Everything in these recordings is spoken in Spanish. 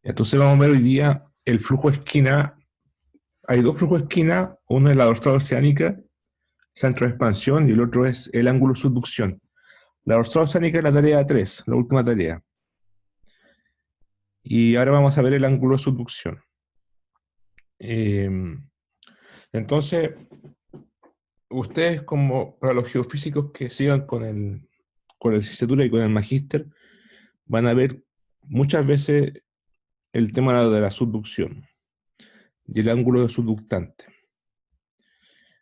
Entonces vamos a ver hoy día el flujo de esquina. Hay dos flujos de esquina, uno es la dorsal oceánica, centro de expansión, y el otro es el ángulo de subducción. La dorsal oceánica es la tarea 3, la última tarea. Y ahora vamos a ver el ángulo de subducción. Eh, entonces, ustedes como para los geofísicos que sigan con la licenciatura y con el magíster, van a ver muchas veces el tema de la subducción y el ángulo de subductante.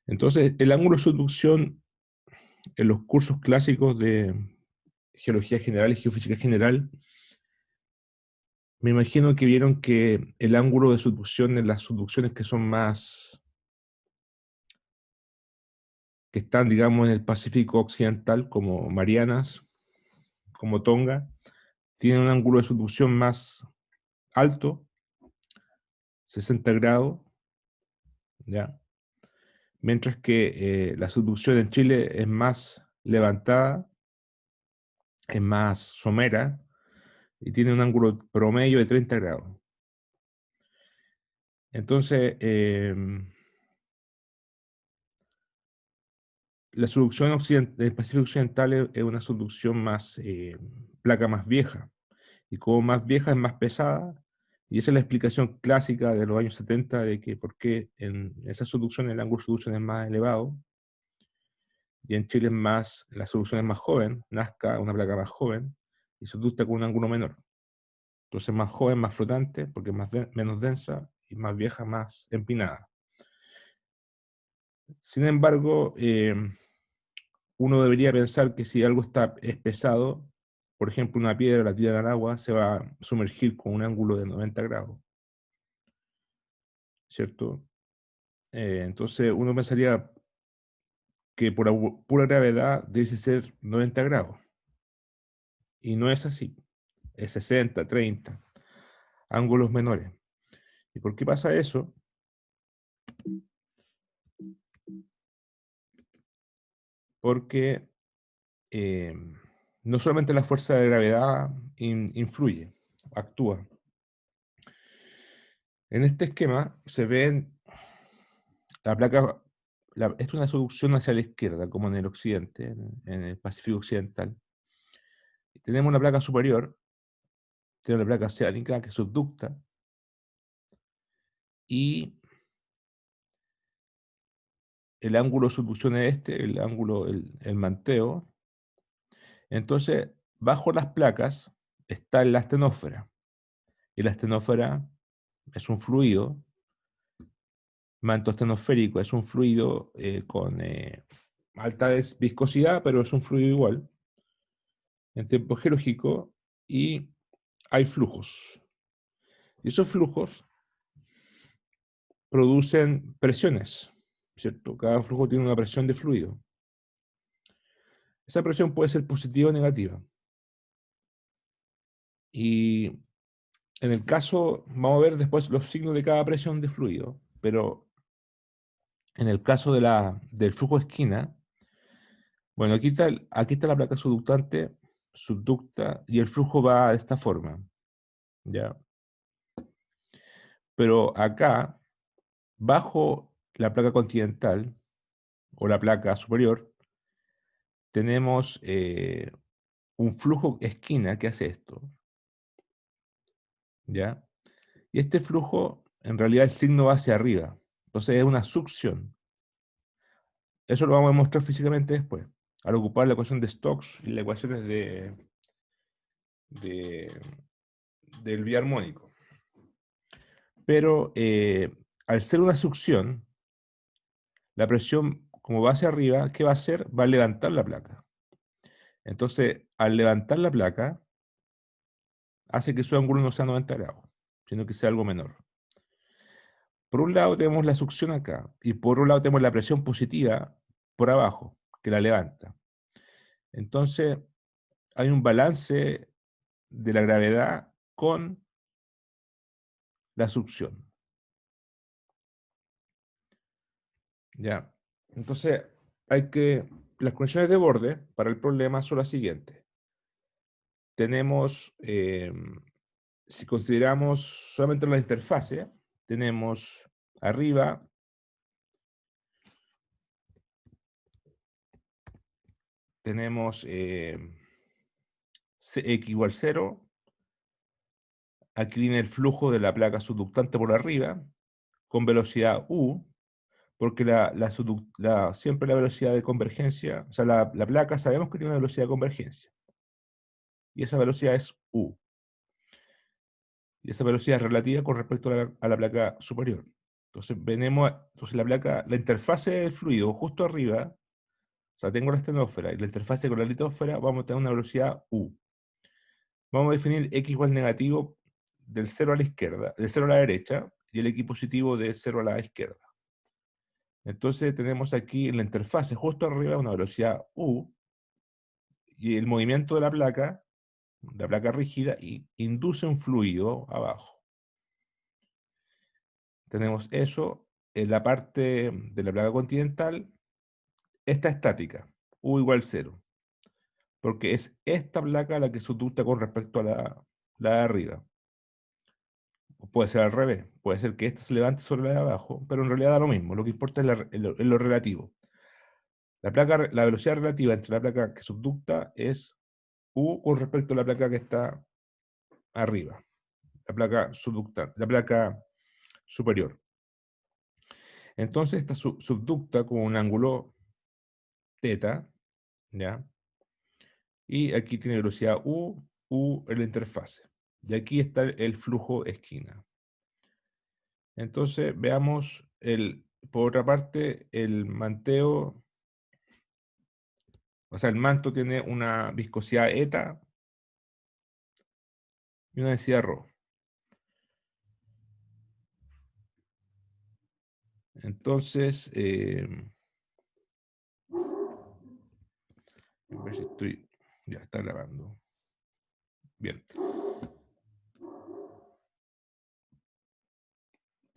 Entonces, el ángulo de subducción en los cursos clásicos de geología general y geofísica general, me imagino que vieron que el ángulo de subducción en las subducciones que son más, que están, digamos, en el Pacífico Occidental, como Marianas, como Tonga, tienen un ángulo de subducción más alto, 60 grados, ¿ya? Mientras que la subducción en Chile es más levantada, es más somera y tiene un ángulo promedio de 30 grados. Entonces, la subducción del Pacífico Occidental es una subducción más, placa más vieja. Y como más vieja es más pesada. Y esa es la explicación clásica de los años 70 de que por qué en esa subducción el ángulo de subducción es más elevado. Y en Chile es más, la subducción es más joven, Nazca una placa más joven y subducta con un ángulo menor. Entonces más joven, más flotante, porque es menos densa, y más vieja, más empinada. Sin embargo, uno debería pensar que si algo es pesado, por ejemplo, una piedra la tira al agua, se va a sumergir con un ángulo de 90 grados, ¿cierto? Entonces uno pensaría que por pura gravedad debe ser 90 grados, y no es así, es 60, 30, ángulos menores. ¿Y por qué pasa eso? Porque eh, no solamente la fuerza de gravedad influye, actúa. En este esquema se ven la placa, esto es una subducción hacia la izquierda, como en el occidente, en el Pacífico Occidental. Tenemos una placa superior, tenemos la placa oceánica que subducta, y el ángulo de subducción es este, el ángulo, el manteo. Entonces, bajo las placas está la astenósfera, y la astenósfera es un fluido, manto astenosférico es un fluido con alta viscosidad, pero es un fluido igual en tiempo geológico, y hay flujos. Y esos flujos producen presiones, ¿cierto? Cada flujo tiene una presión de fluido. Esa presión puede ser positiva o negativa. Y en el caso, vamos a ver después los signos de cada presión de fluido, pero en el caso del flujo de esquina, bueno, aquí está la placa subductante, subducta, y el flujo va de esta forma, ¿ya? Pero acá, bajo la placa continental, o la placa superior, tenemos un flujo esquina que hace esto, ¿ya? Y este flujo, en realidad el signo va hacia arriba, entonces es una succión. Eso lo vamos a demostrar físicamente después, al ocupar la ecuación de Stokes y las ecuaciones de, del biarmónico. Pero al ser una succión, la presión, como va hacia arriba, ¿qué va a hacer? Va a levantar la placa. Entonces, al levantar la placa, hace que su ángulo no sea 90 grados, sino que sea algo menor. Por un lado tenemos la succión acá, y por otro lado tenemos la presión positiva por abajo, que la levanta. Entonces, hay un balance de la gravedad con la succión. ¿Ya? Entonces, las condiciones de borde para el problema son las siguientes. Tenemos si consideramos solamente la interfase, tenemos arriba tenemos x igual 0, aquí viene el flujo de la placa subductante por arriba, con velocidad u, porque siempre la velocidad de convergencia, o sea, la placa sabemos que tiene una velocidad de convergencia, y esa velocidad es u, y esa velocidad es relativa con respecto a la placa superior. Entonces, entonces la interfase del fluido justo arriba, o sea, tengo la estenósfera y la interfase con la litósfera, vamos a tener una velocidad u. Vamos a definir x igual negativo del 0 a la izquierda, del 0 a la derecha, y el x positivo de 0 a la izquierda. Entonces tenemos aquí en la interfase justo arriba una velocidad u, y el movimiento de la placa rígida, induce un fluido abajo. Tenemos eso en la parte de la placa continental, esta estática, u igual 0, porque es esta placa la que subducta con respecto a la de arriba. Puede ser al revés, puede ser que esta se levante sobre la de abajo, pero en realidad da lo mismo, lo que importa es lo relativo. La velocidad relativa entre la placa que subducta es u con respecto a la placa que está arriba, la placa subducta, la placa superior. Entonces esta subducta con un ángulo θ, ¿ya? Y aquí tiene velocidad u en la interfase. Y aquí está el flujo esquina. Entonces veamos, por otra parte, el manteo, o sea, el manto tiene una viscosidad eta y una densidad ρ. Entonces, a ver si ya está grabando. Bien.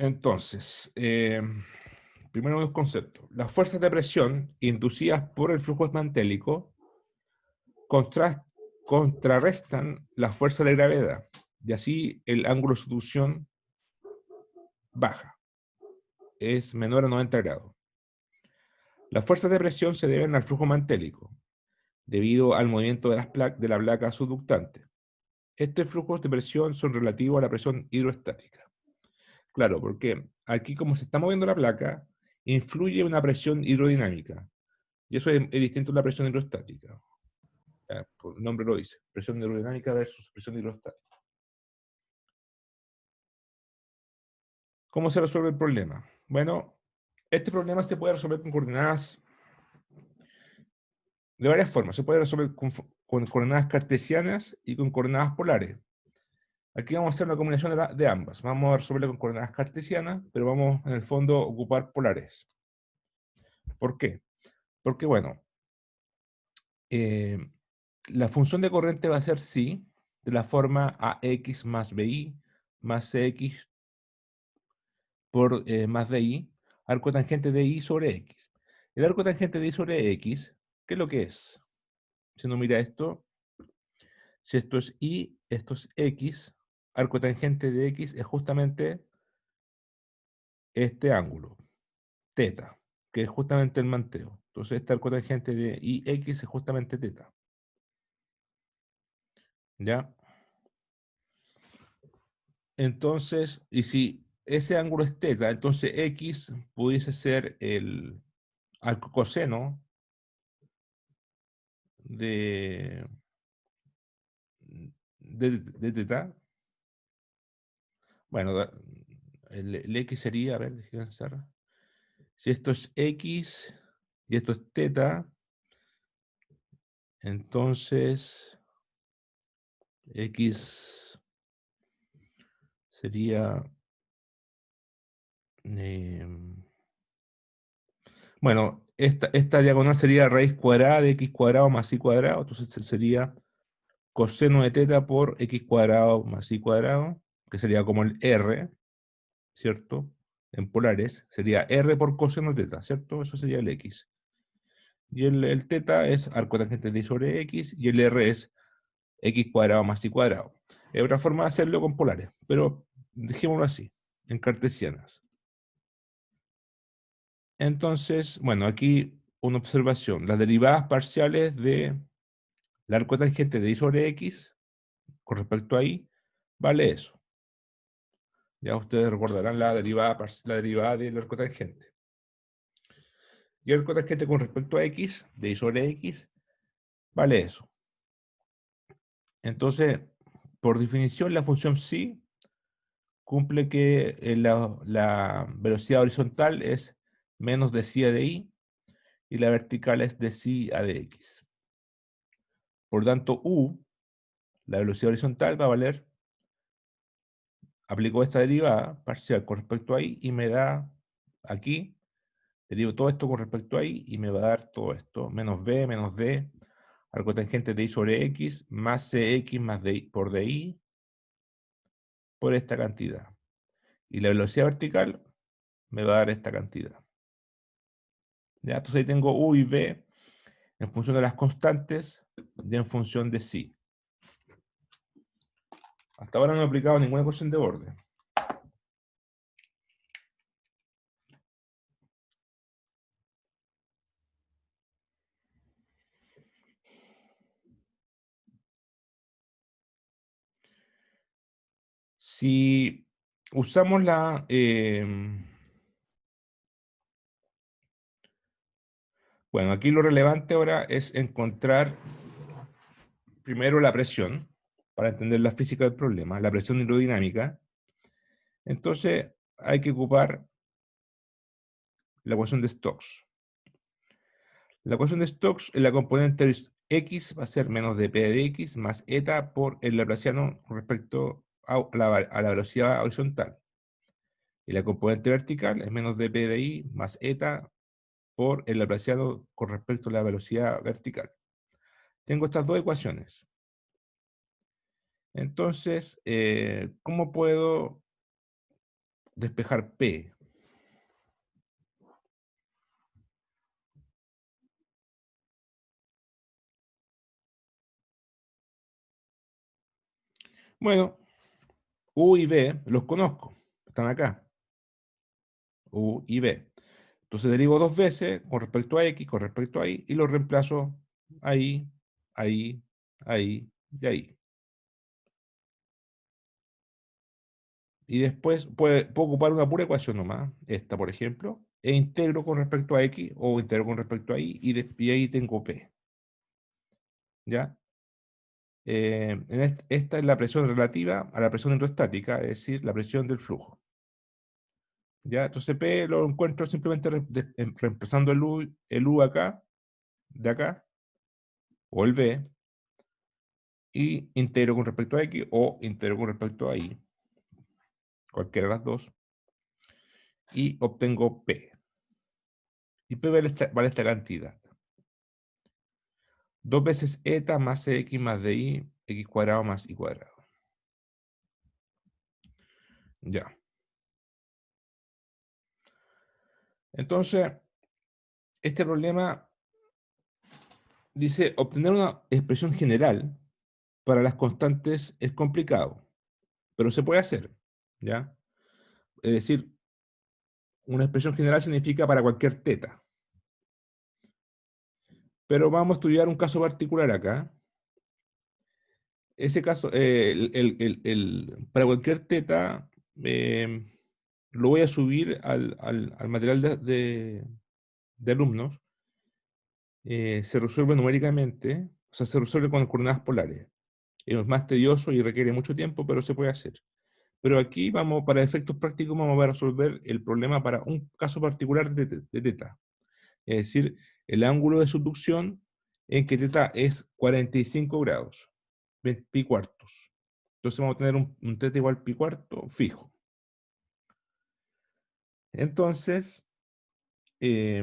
Entonces, primero un concepto. Las fuerzas de presión inducidas por el flujo esmantélico contrarrestan la fuerza de gravedad, y así el ángulo de subducción baja, es menor a 90 grados. Las fuerzas de presión se deben al flujo mantélico, debido al movimiento de la placa subductante. Estos flujos de presión son relativos a la presión hidroestática. Claro, porque aquí como se está moviendo la placa, influye una presión hidrodinámica. Y eso es distinto a la presión hidrostática. Por el nombre lo dice, presión hidrodinámica versus presión hidrostática. ¿Cómo se resuelve el problema? Bueno, este problema se puede resolver con coordenadas de varias formas. Se puede resolver con coordenadas cartesianas y con coordenadas polares. Aquí vamos a hacer una combinación de ambas. Vamos a resolverlo con coordenadas cartesianas, pero vamos en el fondo a ocupar polares. ¿Por qué? Porque, bueno, la función de corriente va a ser psi de la forma ax más bi más cx por más di, arco tangente de i sobre x. El arco tangente de i sobre x, ¿qué es lo que es? Si uno mira esto, si esto es y, esto es x, arco tangente de x es justamente este ángulo, θ, que es justamente el manteo. Entonces este arco tangente de ix es justamente θ. ¿Ya? Entonces, y si ese ángulo es θ, entonces x pudiese ser el arco coseno de, de θ. Bueno, el x sería, a ver, déjame pensar. Si esto es x y esto es θ, entonces x sería, bueno, esta diagonal sería raíz cuadrada de x cuadrado más y cuadrado, entonces sería coseno de θ por x cuadrado más y cuadrado, que sería como el r, ¿cierto? En polares, sería r por coseno de θ, ¿cierto? Eso sería el x. Y el θ es arco tangente de y sobre x, y el r es x cuadrado más y cuadrado. Es otra forma de hacerlo con polares, pero dejémoslo así, en cartesianas. Entonces, bueno, aquí una observación. Las derivadas parciales de la arcotangente de y sobre x con respecto a y vale eso. Ya ustedes recordarán la derivada del arcotangente. Y el arcotangente con respecto a x, de y sobre x, vale eso. Entonces, por definición, la función psi cumple que la velocidad horizontal es menos de psi a de y la vertical es de psi a de x. Por tanto, u, la velocidad horizontal, va a valer, aplico esta derivada parcial con respecto a y me da aquí, derivo todo esto con respecto a y me va a dar todo esto, menos d, arcotangente de y sobre x, más cx más d por di por esta cantidad. Y la velocidad vertical me va a dar esta cantidad. ¿Ya? Entonces ahí tengo u y v en función de las constantes y en función de psi. Hasta ahora no he aplicado ninguna ecuación de borde. Si usamos bueno, aquí lo relevante ahora es encontrar primero la presión, para entender la física del problema, la presión hidrodinámica. Entonces hay que ocupar la ecuación de Stokes. La ecuación de Stokes en la componente x va a ser menos dp de x más eta por el laplaciano con respecto a la velocidad horizontal. Y la componente vertical es menos dp de y más eta por el laplaciano con respecto a la velocidad vertical. Tengo estas dos ecuaciones. Entonces, ¿cómo puedo despejar P? Bueno, U y B los conozco, están acá, U y B. Entonces derivo dos veces con respecto a X, con respecto a Y, y los reemplazo ahí, ahí, ahí y ahí. Y después puedo ocupar una pura ecuación nomás, esta por ejemplo, e integro con respecto a X o integro con respecto a Y, y ahí tengo P. ¿Ya? Esta es la presión relativa a la presión hidrostática, es decir, la presión del flujo. ¿Ya? Entonces P lo encuentro simplemente reemplazando el U acá, de acá, o el B, y integro con respecto a X o integro con respecto a Y, cualquiera de las dos, y obtengo P. Y P vale esta cantidad. 2 veces eta más X más DI, X cuadrado más Y cuadrado. Ya. Entonces, este problema dice, obtener una expresión general para las constantes es complicado, pero se puede hacer, ¿ya? Es decir, una expresión general significa para cualquier teta. Pero vamos a estudiar un caso particular acá. Ese caso, para cualquier teta, lo voy a subir al material de alumnos. Se resuelve numéricamente, o sea, se resuelve con coordenadas polares. Es más tedioso y requiere mucho tiempo, pero se puede hacer. Pero aquí vamos, para efectos prácticos, vamos a resolver el problema para un caso particular de teta. Es decir, el ángulo de subducción en que teta es 45 grados, pi cuartos. Entonces vamos a tener un teta igual pi cuarto fijo. Entonces, si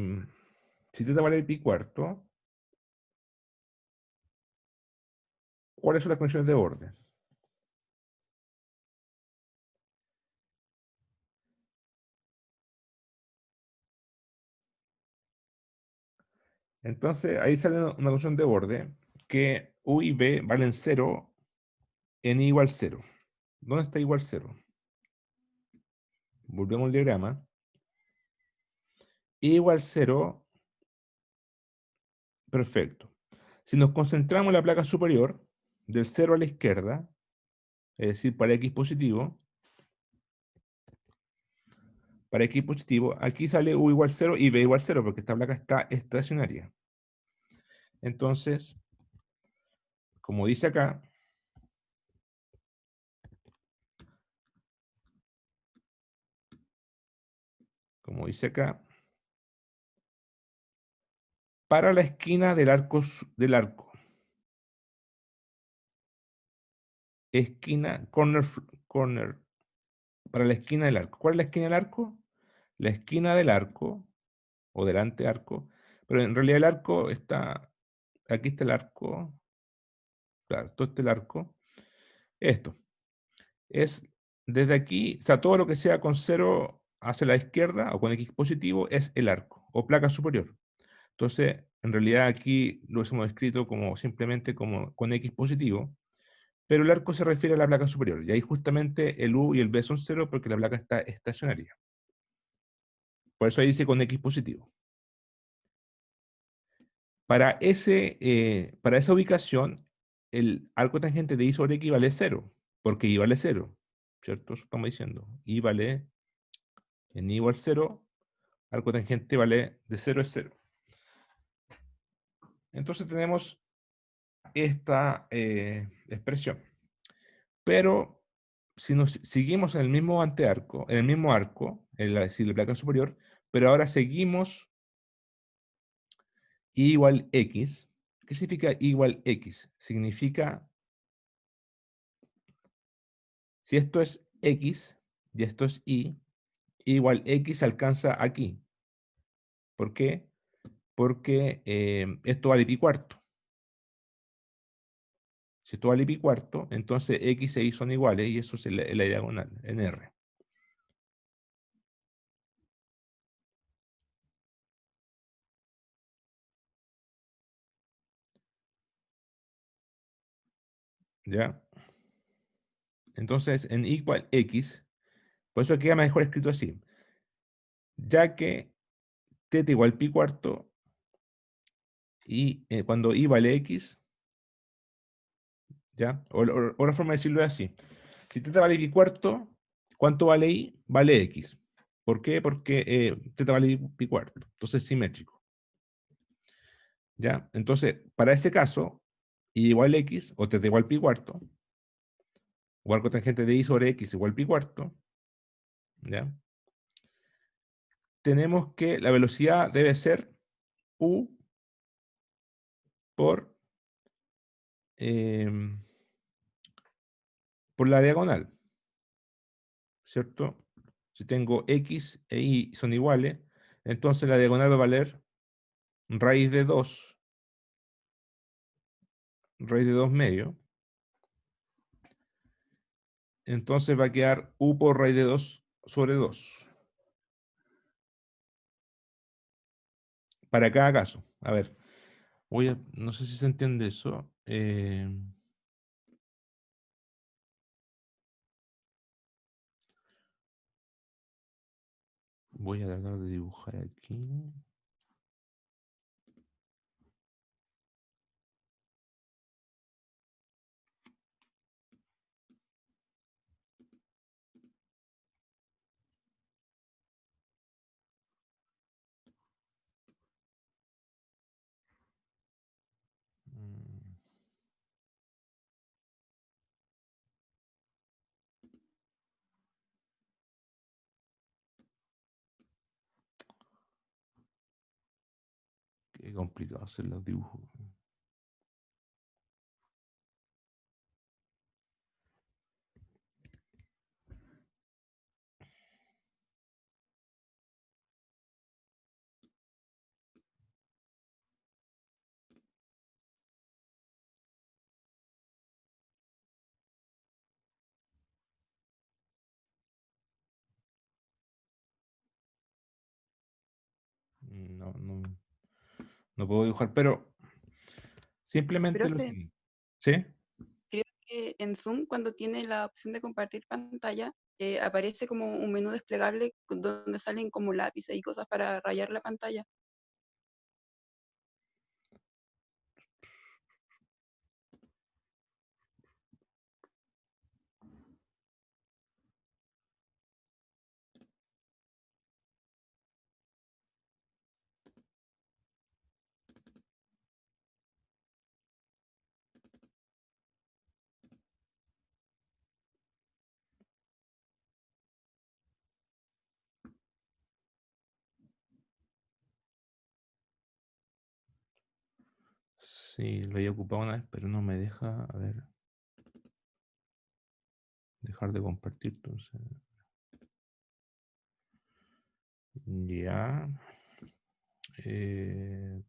teta vale pi cuarto, ¿cuáles son las condiciones de orden? Entonces, ahí sale una condición de borde que U y B valen 0 en i igual 0. ¿Dónde está igual 0? Volvemos al diagrama. I igual 0, perfecto. Si nos concentramos en la placa superior, del 0 a la izquierda, es decir, para x positivo, aquí sale u igual 0 y b igual 0, porque esta placa está estacionaria. Entonces, como dice acá, para la esquina del arco, corner, para la esquina del arco. ¿Cuál es la esquina del arco? La esquina del arco, o delante del arco, pero en realidad el arco está, aquí está el arco, claro, todo este el arco, esto, es desde aquí, o sea, todo lo que sea con 0 hacia la izquierda, o con x positivo, es el arco, o placa superior. Entonces, en realidad aquí lo hemos escrito como simplemente como con x positivo, pero el arco se refiere a la placa superior, y ahí justamente el u y el b son 0 porque la placa está estacionaria. Por eso ahí dice con x positivo. Para esa ubicación, el arco tangente de i sobre x vale 0, porque i vale 0, ¿cierto? Eso estamos diciendo. I vale, en i igual 0, arco tangente vale de 0 es 0. Entonces tenemos esta expresión. Pero si nos seguimos en el mismo antearco, en el mismo arco, decir, la placa superior, pero ahora seguimos i igual x. ¿Qué significa i igual x? Significa, si esto es x y esto es i igual x alcanza aquí. ¿Por qué? Porque esto vale pi cuarto. Si esto vale pi cuarto, entonces x e y son iguales y eso es la diagonal, en R. ¿Ya? Entonces, en igual x, por eso queda mejor escrito así. Ya que θ igual pi cuarto y cuando i vale x, ¿ya? O otra forma de decirlo es así. Si θ vale pi cuarto, ¿cuánto vale i? Vale x. ¿Por qué? Porque θ vale pi cuarto. Entonces es simétrico. ¿Ya? Entonces, para este caso, i igual x, o θ igual pi cuarto, o arco tangente de i sobre x igual pi cuarto, ¿ya? Tenemos que la velocidad debe ser u por, em, por la diagonal, ¿cierto? Si tengo x e y son iguales, entonces la diagonal va a valer raíz de 2 medio. Entonces va a quedar u por raíz de 2 sobre 2. Para cada caso. A ver, no sé si se entiende eso. Voy a tratar de dibujar aquí. Mm, Qué complicado hacer los dibujos. No, no, no puedo dibujar, pero simplemente lo Profe, siguiente. ¿Sí? en Zoom, cuando tiene la opción de compartir pantalla, aparece como un menú desplegable donde salen como lápices y cosas para rayar la pantalla. Sí, lo había ocupado una vez, pero no me deja, a ver, dejar de compartir, entonces. Ya.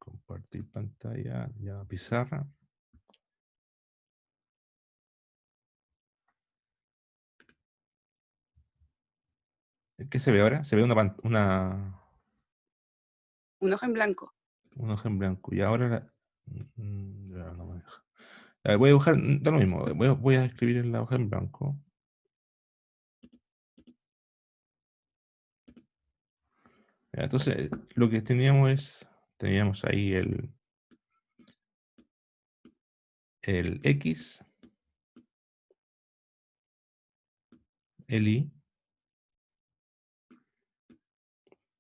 Compartir pantalla, ya, pizarra. ¿Qué se ve ahora? Se ve Un hoja en blanco. una hoja en blanco. Y ahora ya no me deja. A ver, voy a dibujar, da lo mismo. Voy a escribir en la hoja en blanco. Ya, entonces, lo que teníamos ahí el X, el Y,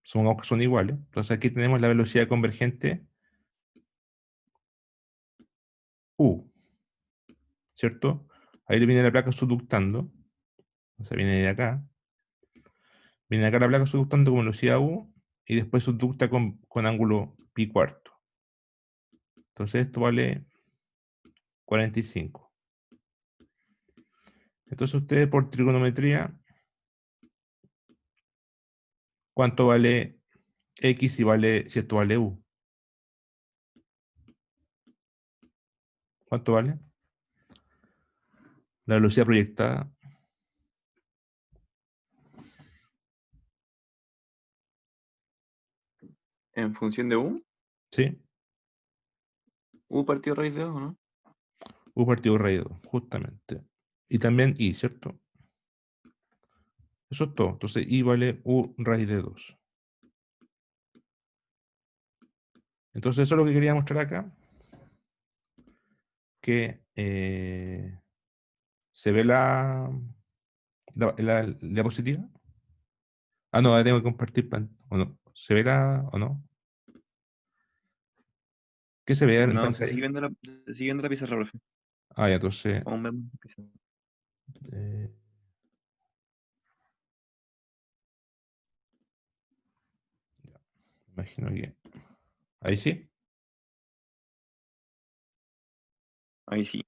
son iguales. Entonces aquí tenemos la velocidad convergente U, ¿cierto? Ahí le viene la placa subductando. O sea, viene de acá. Viene acá la placa subductando con velocidad U y después subducta con ángulo pi cuarto. Entonces esto vale 45. Entonces ustedes por trigonometría, ¿cuánto vale X si esto vale U? ¿Cuánto vale? La velocidad proyectada. En función de ¿Sí? U partido raíz de 2, ¿no? U partido raíz de 2, justamente. Y también I, ¿cierto? Eso es todo. Entonces I vale U raíz de 2. Entonces eso es lo que quería mostrar acá. Que se ve la diapositiva. Ah, no, ahora tengo que compartir ¿o no? ¿Se ve o no? ¿Qué se ve en No, se pantalla? sigue viendo se sigue viendo la pizarra, profe. Ah, ya, entonces. Aún vemos la pizarra. eh, ya, imagino que. Ahí sí. Ahí sí.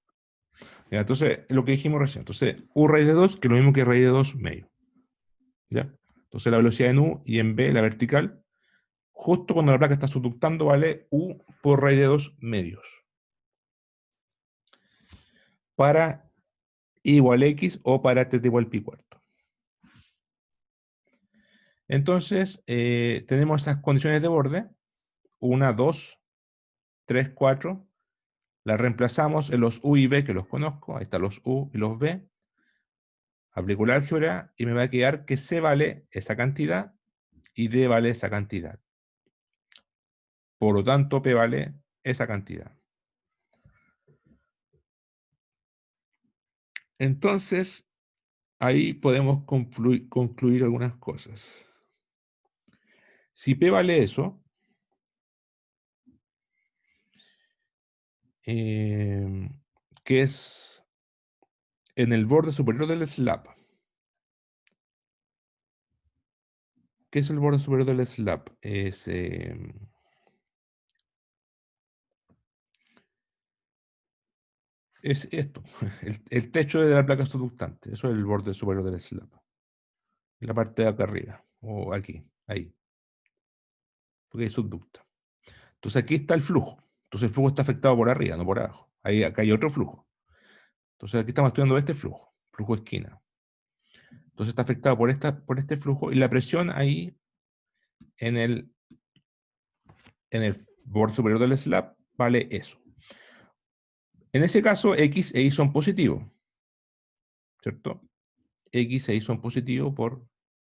Ya, entonces, lo que dijimos recién. Entonces, U raíz de 2, que es lo mismo que raíz de 2 medio. ¿Ya? Entonces, la velocidad en U y en B, la vertical, justo cuando la placa está subductando, vale U por raíz de 2 medios. Para I igual X o para t igual pi cuarto. Entonces, tenemos esas condiciones de borde. 1, 2, 3, 4. Las reemplazamos en los U y B, que los conozco. Ahí están los U y los B. Aplico el álgebra y me va a quedar que C vale esa cantidad y D vale esa cantidad. Por lo tanto, P vale esa cantidad. Entonces, ahí podemos concluir algunas cosas. Si P vale eso, que es en el borde superior del slab. ¿Qué es el borde superior del slab? Es esto, el techo de la placa subductante. Eso es el borde superior del slab. La parte de acá arriba, o aquí, ahí. Porque hay subducta. Entonces aquí está el flujo. Entonces el flujo está afectado por arriba, no por abajo. Acá hay otro flujo. Entonces aquí estamos estudiando este flujo, flujo esquina. Entonces está afectado por este flujo y la presión ahí en el borde superior del slab vale eso. En ese caso, X e Y son positivos. ¿cierto? X e Y son positivos por,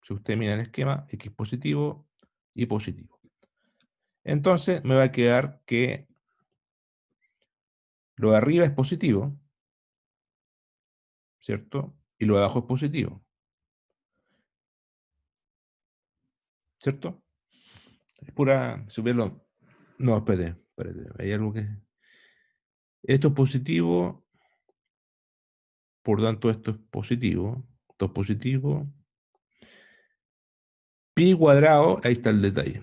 si usted mira el esquema, X positivo y positivo. Entonces me va a quedar que lo de arriba es positivo, ¿cierto? Y lo de abajo es positivo, ¿cierto? Es pura, si verlo, no, espérate, hay algo que... Esto es positivo, por tanto esto es positivo, esto es positivo. Pi cuadrado, ahí está el detalle.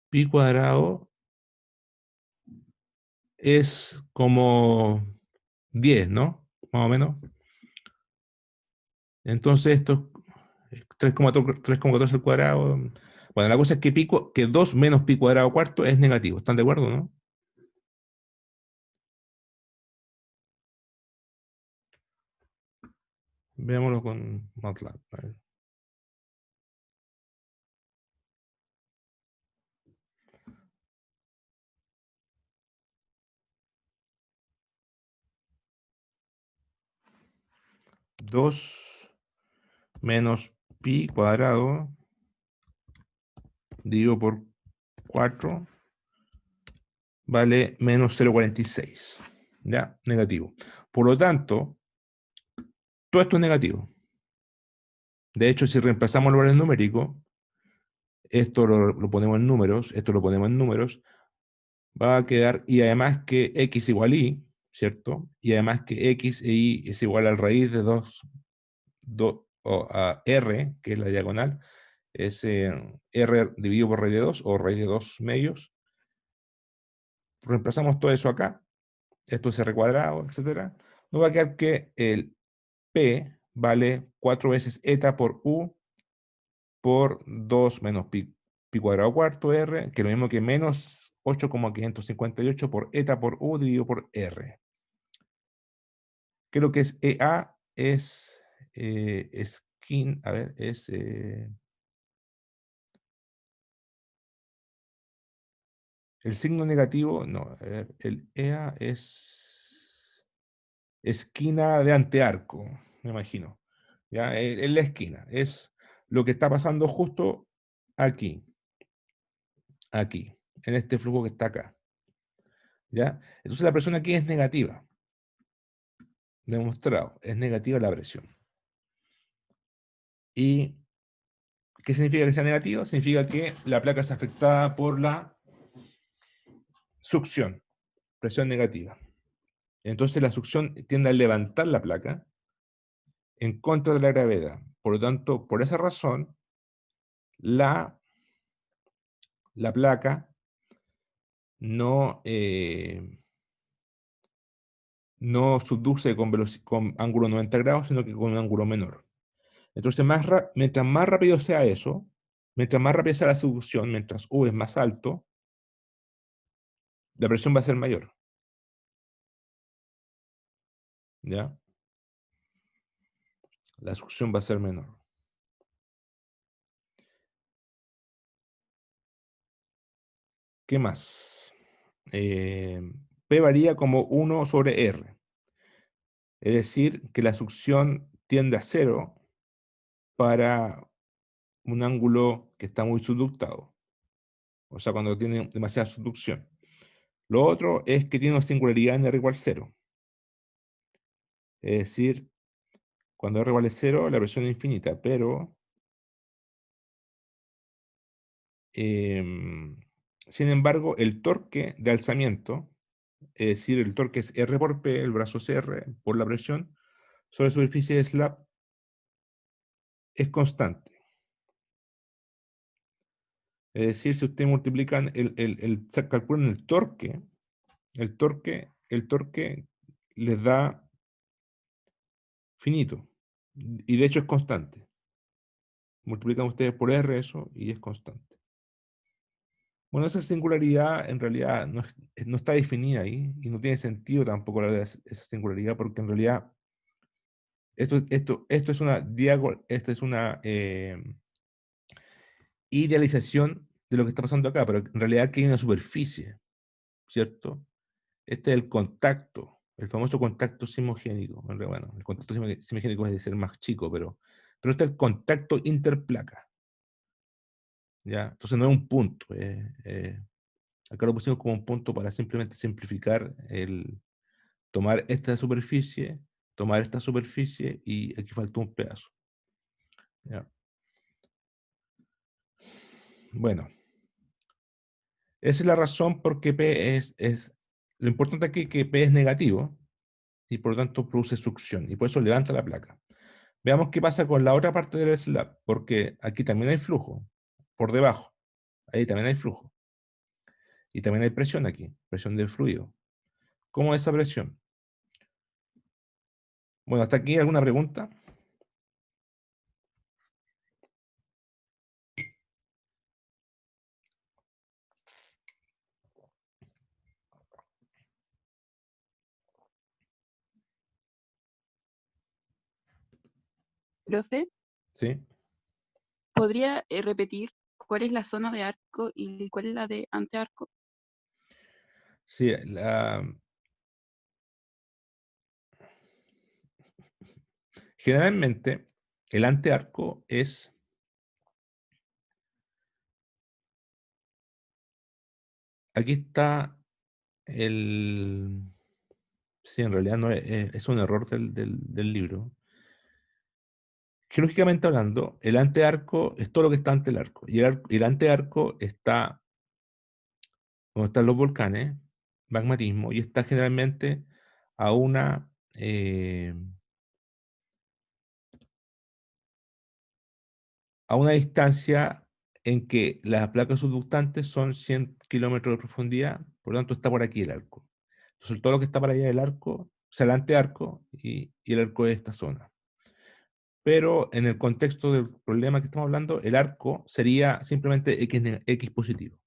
Pi cuadrado es como 10, ¿no? Más o menos. Entonces esto es 3,14 al cuadrado. Bueno, la cosa es que, que 2 menos pi cuadrado cuarto es negativo. ¿Están de acuerdo, no? Veámoslo con MATLAB. A ver. Dos menos pi cuadrado dividido por 4 vale menos 0,46. ¿Ya? Negativo. Por lo tanto, todo esto es negativo. De hecho, si reemplazamos los valores numéricos, esto lo ponemos en números, esto lo ponemos en números, va a quedar, y además que x igual y, ¿cierto? Y además que x e y es igual a la raíz de 2, o a r, que es la diagonal, es r dividido por raíz de 2, o raíz de 2 medios. Reemplazamos todo eso acá, esto es r cuadrado, etc. Nos va a quedar que el p vale 4 veces eta por u por 2 menos pi cuadrado cuarto r, que es lo mismo que menos 8,558 por eta por u dividido por r. Creo que es EA, es a ver, es el signo negativo, no, a ver, el EA es esquina de antearco, me imagino. ¿Ya? En la esquina, es lo que está pasando justo aquí, aquí, en este flujo que está acá. ¿Ya? Entonces la presión aquí es negativa. Demostrado, es negativa la presión. ¿Y qué significa que sea negativo? Significa que la placa es afectada por la succión, presión negativa. Entonces la succión tiende a levantar la placa en contra de la gravedad. Por lo tanto, por esa razón, la placa no, no subduce con ángulo 90 grados, sino que con un ángulo menor. Entonces, mientras más rápido sea eso, mientras más rápida sea la subducción, mientras U es más alto, la presión va a ser mayor. ¿Ya? La succión va a ser menor. ¿Qué más? P varía como 1 sobre R. Es decir, que la succión tiende a 0 para un ángulo que está muy subductado. O sea, cuando tiene demasiada subducción. Lo otro es que tiene una singularidad en R igual 0. Es decir, cuando R vale 0, la presión es infinita, pero sin embargo, el torque de alzamiento, es decir, el torque es R por P, el brazo es R por la presión, sobre la superficie de slab, es constante. Es decir, si ustedes multiplican calculan el torque les da finito. Y de hecho es constante. Multiplican ustedes por R eso y es constante. Bueno, esa singularidad en realidad no está definida ahí y no tiene sentido tampoco hablar de esa singularidad porque en realidad esto es una idealización de lo que está pasando acá, pero en realidad aquí hay una superficie, ¿cierto? Este es el contacto El famoso contacto simogénico. Bueno, el contacto simogénico es de ser más chico, pero está el contacto interplaca. ¿Ya? Entonces no es un punto. Acá lo pusimos como un punto para simplemente simplificar el tomar esta superficie, tomar esta superficie y aquí faltó un pedazo. ¿Ya? Bueno, esa es la razón por qué P es lo importante aquí es que P es negativo y por lo tanto produce succión y por eso levanta la placa. Veamos qué pasa con la otra parte del slab, porque aquí también hay flujo, por debajo, ahí también hay flujo. Y también hay presión aquí, presión del fluido. ¿Cómo es esa presión? Bueno, hasta aquí alguna pregunta. Profe, ¿Sí? ¿podría repetir cuál es la zona de arco y cuál es la de antearco? Sí, generalmente el antearco es aquí está el sí, en realidad no es un error del libro. Geológicamente hablando, el antearco es todo lo que está ante el arco. Y el antearco está donde están los volcanes, magmatismo, y está generalmente a una, a una distancia en que las placas subductantes son 100 kilómetros de profundidad, por lo tanto está por aquí el arco. Entonces todo lo que está para allá del arco, o sea, el antearco y el arco de esta zona. Pero en el contexto del problema que estamos hablando, el arco sería simplemente X positivo.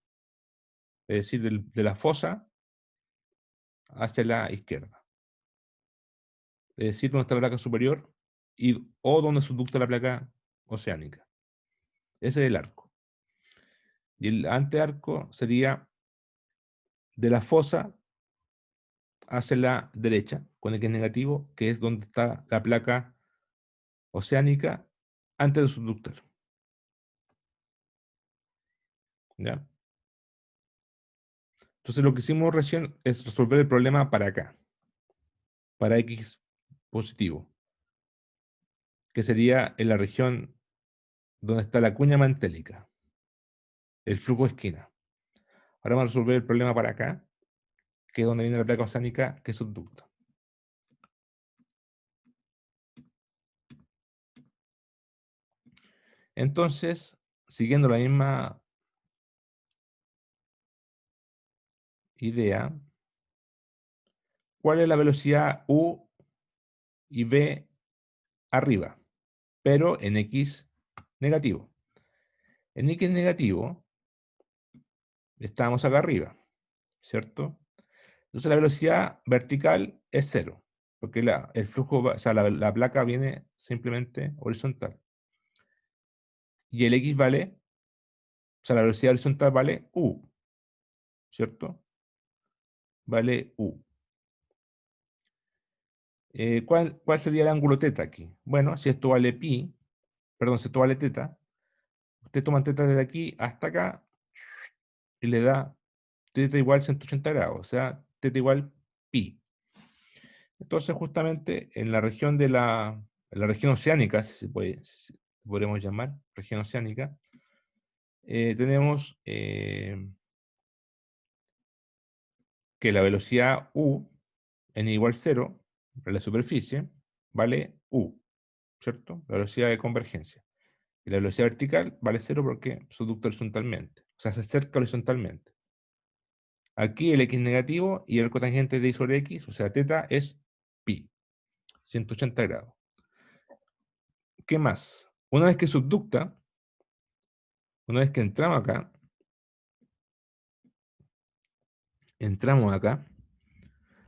Es decir, de la fosa hacia la izquierda. Es decir, donde está la placa superior o donde subducta la placa oceánica. Ese es el arco. Y el antearco sería de la fosa hacia la derecha, con X negativo, que es donde está la placa oceánica antes de subductar. ¿Ya? Entonces lo que hicimos recién es resolver el problema para acá, para X positivo, que sería en la región donde está la cuña mantélica, el flujo de esquina. Ahora vamos a resolver el problema para acá, que es donde viene la placa oceánica que subducta. Entonces, siguiendo la misma idea, ¿cuál es la velocidad U y V arriba? Pero en X negativo. En X negativo, estamos acá arriba, ¿cierto? Entonces la velocidad vertical es cero, porque el flujo, o sea, la placa viene simplemente horizontal. Y el X vale, o sea, la velocidad horizontal vale U, ¿cierto? Vale U. ¿Cuál sería el ángulo teta aquí? Bueno, si esto vale pi, perdón, si esto vale teta, usted toma teta desde aquí hasta acá y le da teta igual 180 grados, o sea, teta igual pi. Entonces, justamente en la región en la región oceánica, si se puede, si podremos llamar, región oceánica, tenemos que la velocidad u en igual 0 para la superficie vale u, ¿cierto? La velocidad de convergencia. Y la velocidad vertical vale 0 porque subducta horizontalmente, o sea, se acerca horizontalmente. Aquí el x negativo y el cotangente de y sobre x, o sea, teta, es pi, 180 grados. ¿Qué más? Una vez que subducta, una vez que entramos acá,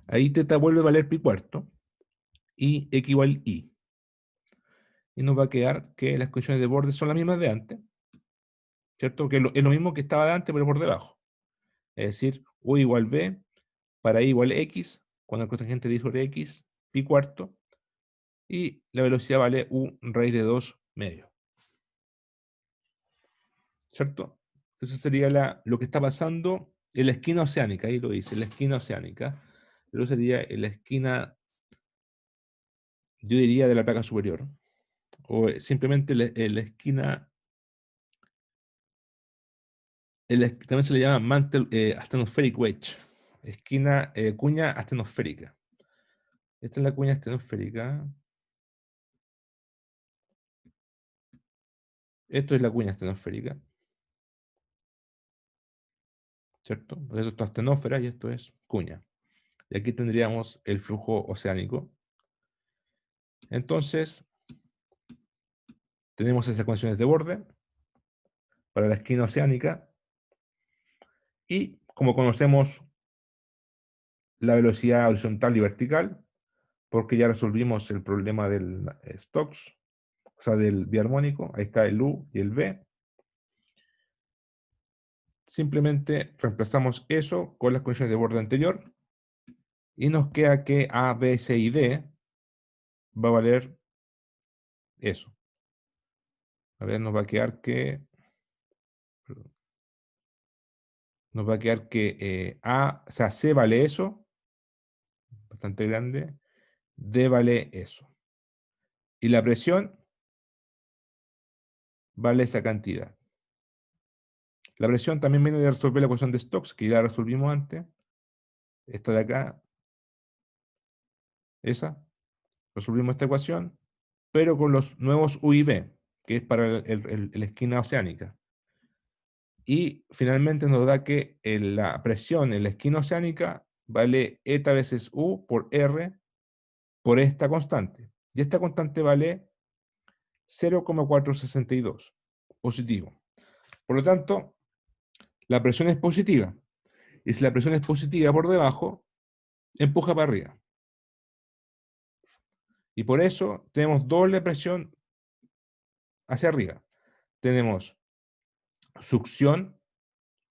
ahí teta vuelve a valer pi cuarto y x igual y. Y nos va a quedar que las condiciones de borde son las mismas de antes, ¿cierto? Que es lo mismo que estaba de antes, pero por debajo. Es decir, u igual b para i igual x cuando el cotangente de y sobre x, pi cuarto, y la velocidad vale u raíz de 2 medio. ¿Cierto? Eso sería lo que está pasando en la esquina oceánica, ahí lo dice, en la esquina oceánica. Pero sería en la esquina, yo diría, de la placa superior. O simplemente en la esquina, también se le llama mantle astenospheric wedge, esquina, cuña astenosférica. Esta es la cuña astenosférica. Esto es la cuña astenosférica, ¿cierto? Pues esto es astenósfera y esto es cuña. Y aquí tendríamos el flujo oceánico. Entonces, tenemos esas ecuaciones de borde para la esquina oceánica. Y como conocemos la velocidad horizontal y vertical, porque ya resolvimos el problema del Stokes, o sea, del biarmónico, ahí está el U y el V. Simplemente reemplazamos eso con las condiciones de borde anterior y nos queda que A, B, C y D va a valer eso. A ver, nos va a quedar que, perdón, nos va a quedar que A, o sea, C vale eso, bastante grande, D vale eso. Y la presión vale esa cantidad. La presión también viene de resolver la ecuación de Stokes, que ya la resolvimos antes. Esta de acá, esa. Resolvimos esta ecuación, pero con los nuevos U y V, que es para la esquina oceánica. Y finalmente nos da que la presión en la esquina oceánica vale eta veces U por R por esta constante. Y esta constante vale 0,462, positivo. Por lo tanto, la presión es positiva. Y si la presión es positiva por debajo, empuja para arriba. Y por eso tenemos doble presión hacia arriba. Tenemos succión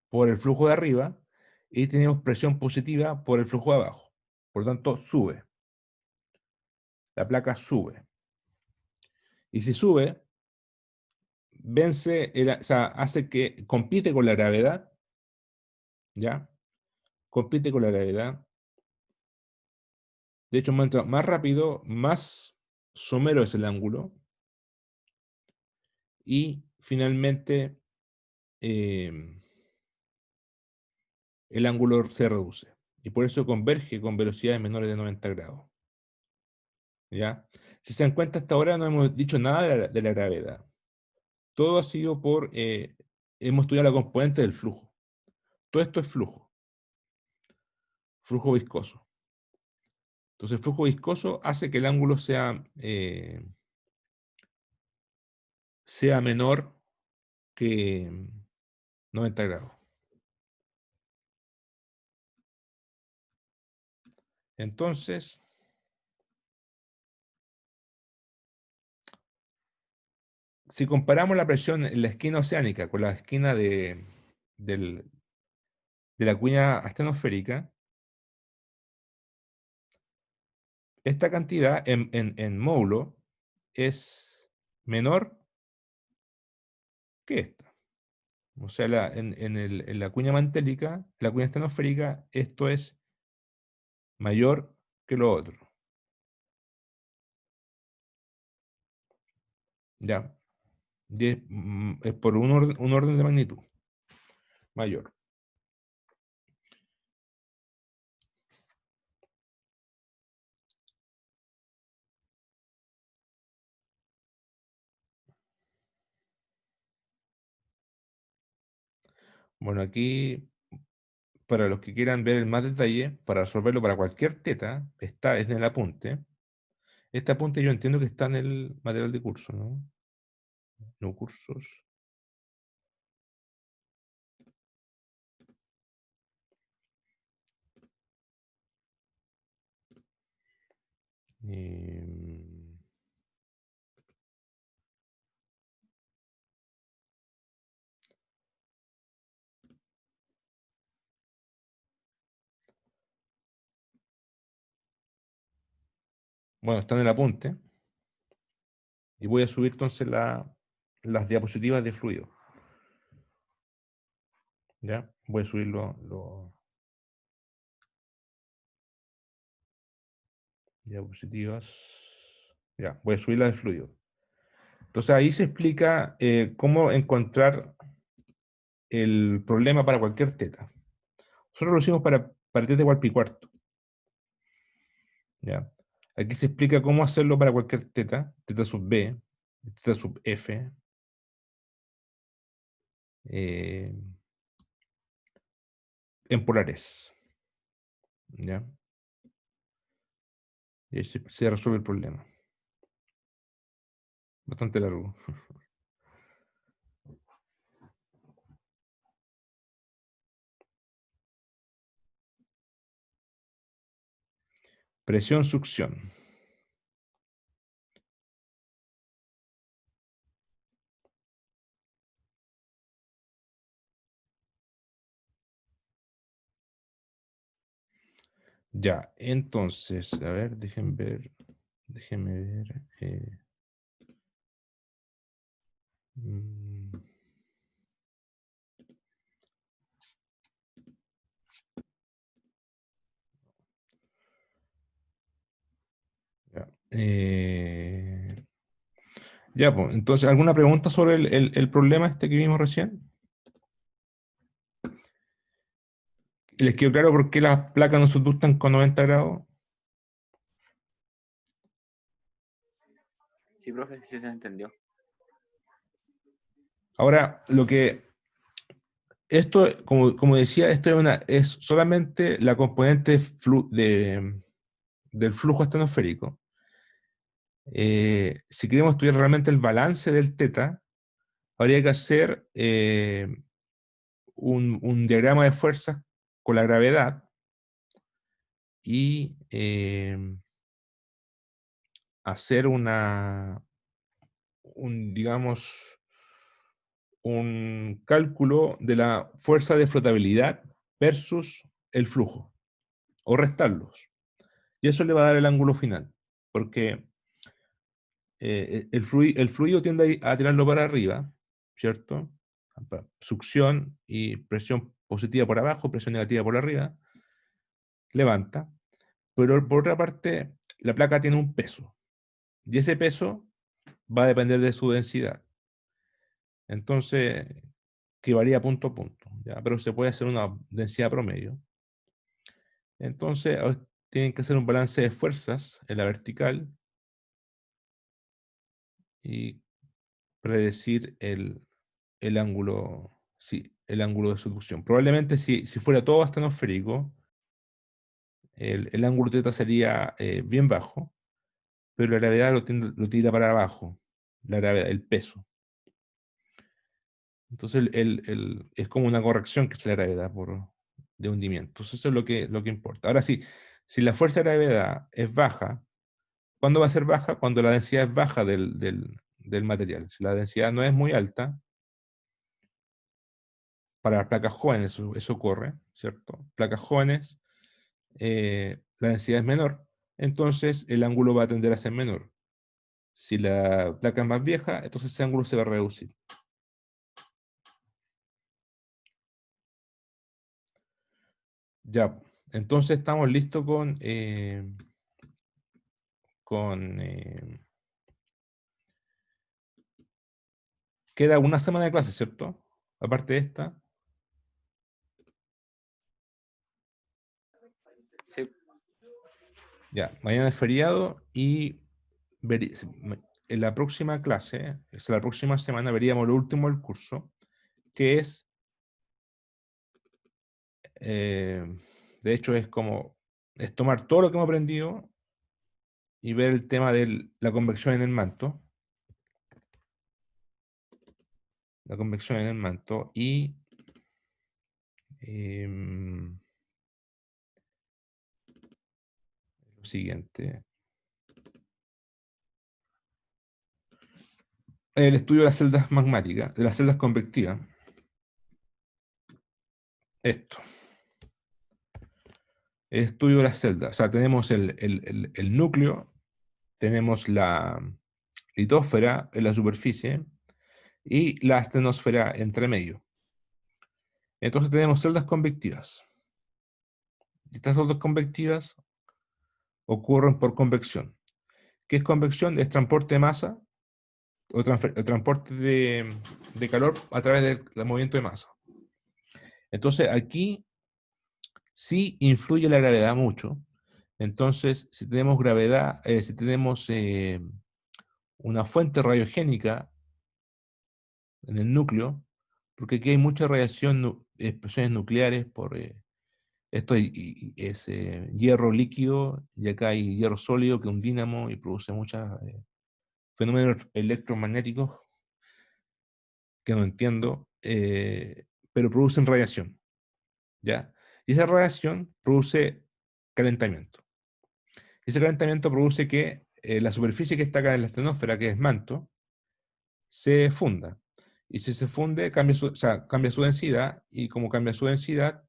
por el flujo de arriba y tenemos presión positiva por el flujo de abajo. Por lo tanto, sube. La placa sube. Y si sube, vence, o sea, hace que compite con la gravedad, ¿ya? Compite con la gravedad. De hecho, mientras más rápido, más somero es el ángulo. Y finalmente, el ángulo se reduce. Y por eso converge con velocidades menores de 90 grados. ¿Ya? Si se dan cuenta, hasta ahora no hemos dicho nada de la gravedad. Todo ha sido hemos estudiado la componente del flujo. Todo esto es flujo. Flujo viscoso. Entonces, el flujo viscoso hace que el ángulo sea menor que 90 grados. Entonces, si comparamos la presión en la esquina oceánica con la esquina de la cuña astenosférica, esta cantidad en módulo es menor que esta. O sea, en la cuña mantélica, la cuña astenosférica, esto es mayor que lo otro. ¿Ya? Y es por un orden de magnitud mayor. Bueno, aquí, para los que quieran ver el más detalle, para resolverlo para cualquier teta, está en el apunte. Este apunte yo entiendo que está en el material de curso, ¿no? No cursos. Em, Bueno, está en el apunte. Y voy a subir entonces las diapositivas de fluido. ¿Ya? Voy a subir diapositivas. Ya, voy a subir las de fluido. Entonces ahí se explica cómo encontrar el problema para cualquier teta. Nosotros lo hicimos para teta igual pi cuarto. ¿Ya? Aquí se explica cómo hacerlo para cualquier teta, teta sub b, teta sub f, eh, en polares. ¿Ya? Y ahí se resuelve el problema. Bastante largo. Presión, succión. Ya, entonces, a ver, déjenme ver. Mm, ya, ya, pues, entonces, ¿alguna pregunta sobre el problema este que vimos recién? ¿Les quedó claro por qué las placas no se ductan con 90 grados? Sí, profe, sí se entendió. Ahora, esto, como decía, esto es solamente la componente del flujo estenosférico. Si queremos estudiar realmente el balance del teta, habría que hacer un diagrama de fuerzas con la gravedad y hacer digamos, un cálculo de la fuerza de flotabilidad versus el flujo, o restarlos. Y eso le va a dar el ángulo final, porque el fluido tiende a tirarlo para arriba, ¿cierto? Succión y presión positiva por abajo, presión negativa por arriba, levanta. Pero por otra parte, la placa tiene un peso, y ese peso va a depender de su densidad. Entonces, que varía punto a punto, ¿ya? Pero se puede hacer una densidad promedio. Entonces, tienen que hacer un balance de fuerzas en la vertical y predecir el ángulo, sí, el ángulo de subducción. Probablemente si fuera todo astenosférico, el ángulo θ sería bien bajo, pero la gravedad lo tira para abajo, la gravedad, el peso. Entonces es como una corrección que es la gravedad de hundimiento. Entonces eso es lo que importa. Ahora sí, si la fuerza de gravedad es baja, ¿cuándo va a ser baja? Cuando la densidad es baja del material. Si la densidad no es muy alta, para las placas jóvenes eso ocurre, ¿cierto? Placas jóvenes, la densidad es menor, entonces el ángulo va a tender a ser menor. Si la placa es más vieja, entonces ese ángulo se va a reducir. Ya, entonces estamos listos queda una semana de clase, ¿cierto? Aparte de esta. Sí. Ya, mañana es feriado y en la próxima clase, es la próxima semana, veríamos lo último del curso, que es, de hecho, es tomar todo lo que hemos aprendido y ver el tema de la convección en el manto. La convección en el manto y lo siguiente. El estudio de las celdas magmáticas, de las celdas convectivas. Esto. El estudio de las celdas. O sea, tenemos el núcleo, tenemos la litósfera en la superficie y la astenosfera entre medio. Entonces tenemos celdas convectivas. Estas celdas convectivas ocurren por convección. ¿Qué es convección? Es transporte de masa o transporte de calor a través del movimiento de masa. Entonces aquí sí influye la gravedad mucho. Entonces, si tenemos gravedad, si tenemos una fuente radiogénica en el núcleo, porque aquí hay mucha radiación, explosiones nucleares por esto es hierro líquido y acá hay hierro sólido que es un dínamo y produce muchos fenómenos electromagnéticos que no entiendo, pero producen radiación, ¿ya? Y esa radiación produce calentamiento. Ese calentamiento produce que la superficie que está acá en la estenosfera, que es manto, se funda. Y si se funde, o sea, cambia su densidad, y como cambia su densidad,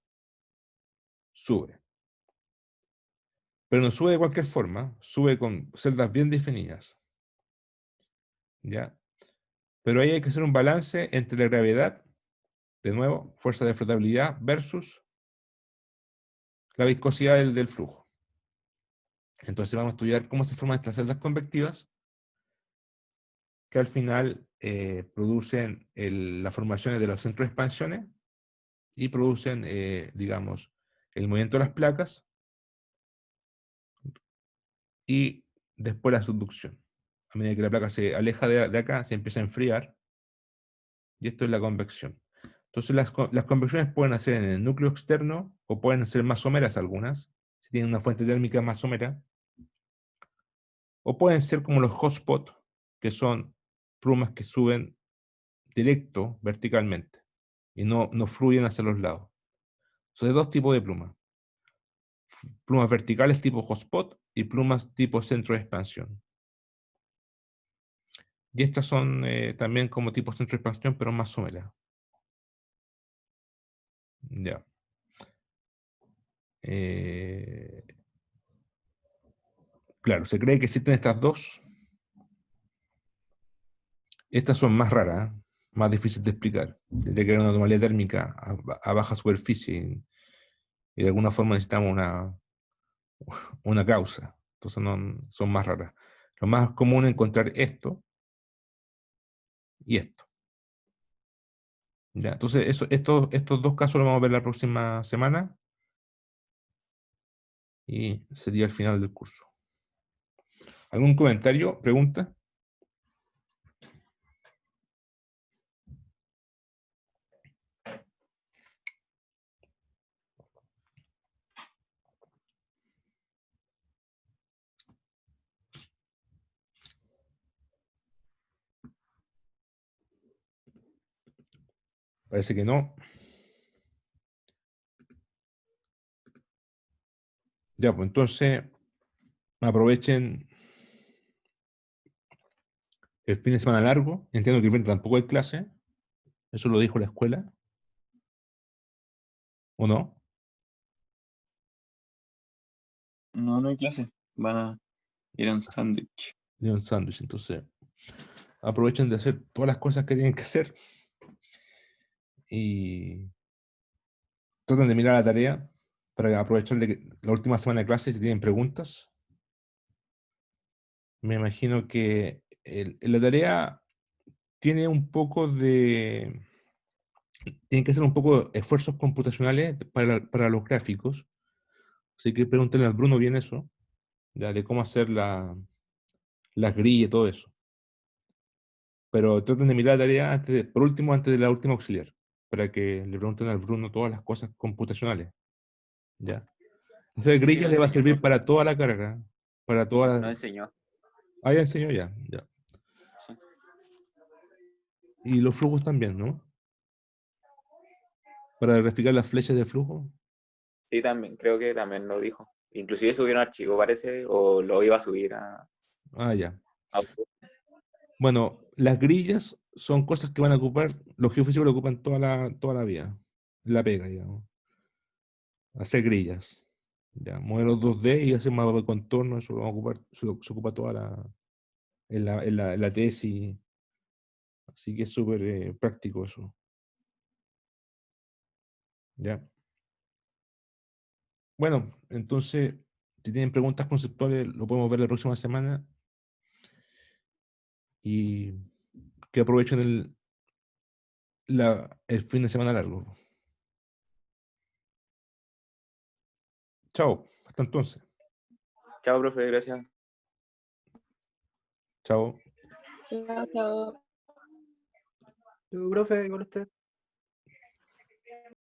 sube. Pero no sube de cualquier forma, sube con celdas bien definidas. ¿Ya? Pero ahí hay que hacer un balance entre la gravedad, de nuevo, fuerza de flotabilidad, versus la viscosidad del flujo. Entonces vamos a estudiar cómo se forman estas celdas convectivas, que al final producen las formaciones de los centros de expansiones y producen, digamos, el movimiento de las placas y después la subducción. A medida que la placa se aleja de acá, se empieza a enfriar, y esto es la convección. Entonces las convecciones pueden hacer en el núcleo externo o pueden ser más someras algunas, si tienen una fuente térmica más somera, o pueden ser como los hotspot, que son plumas que suben directo verticalmente y no fluyen hacia los lados. Son de dos tipos de plumas. Plumas verticales tipo hotspot y plumas tipo centro de expansión. Y estas son también como tipo centro de expansión, pero más someras. Ya. Claro, se cree que existen estas dos. Estas son más raras, más difíciles de explicar. Tendría que haber una anomalía térmica a baja superficie y de alguna forma necesitamos una causa. Entonces son más raras. Lo más común es encontrar esto y esto. ¿Ya? Entonces estos dos casos los vamos a ver la próxima semana y sería el final del curso. ¿Algún comentario? ¿Pregunta? Parece que no. Ya, pues entonces aprovechen el fin de semana largo. Entiendo que el viernes tampoco hay clase. Eso lo dijo la escuela. ¿O no? No, no hay clase. Van a ir a un sándwich. Ni un sándwich. Entonces aprovechen de hacer todas las cosas que tienen que hacer y traten de mirar la tarea para aprovechar la última semana de clase si tienen preguntas. Me imagino que la tarea tiene un poco de... Tienen que hacer un poco de esfuerzos computacionales para los gráficos. Así que pregúntenle al Bruno bien eso, ya, de cómo hacer las grillas y todo eso. Pero traten de mirar la tarea por último, antes de la última auxiliar, para que le pregunten al Bruno todas las cosas computacionales. ¿Ya? Entonces, Sí, grilla lo le va a enseñó. servir para toda la carga, para toda Lo la... enseñó. Ah, ya enseñó ya, ya. Sí. Y los flujos también, ¿no? Para graficar las flechas de flujo. Sí, también, creo que también lo dijo. Inclusive subió un archivo, parece, o lo iba a subir Ah, ya. a- Bueno, las grillas son cosas que van a ocupar, los geofísicos lo ocupan toda la vida. La pega, digamos. Hacer grillas. Ya, modelos 2D y hacer mapa de contorno, eso lo vamos a ocupar, se ocupa toda la tesis, así que es súper práctico eso. Ya. Bueno, entonces, si tienen preguntas conceptuales, lo podemos ver la próxima semana y que aprovechen el fin de semana largo. Chao, hasta entonces. Chao, profe, gracias. Chao. Chao, chao. Profe, igual usted.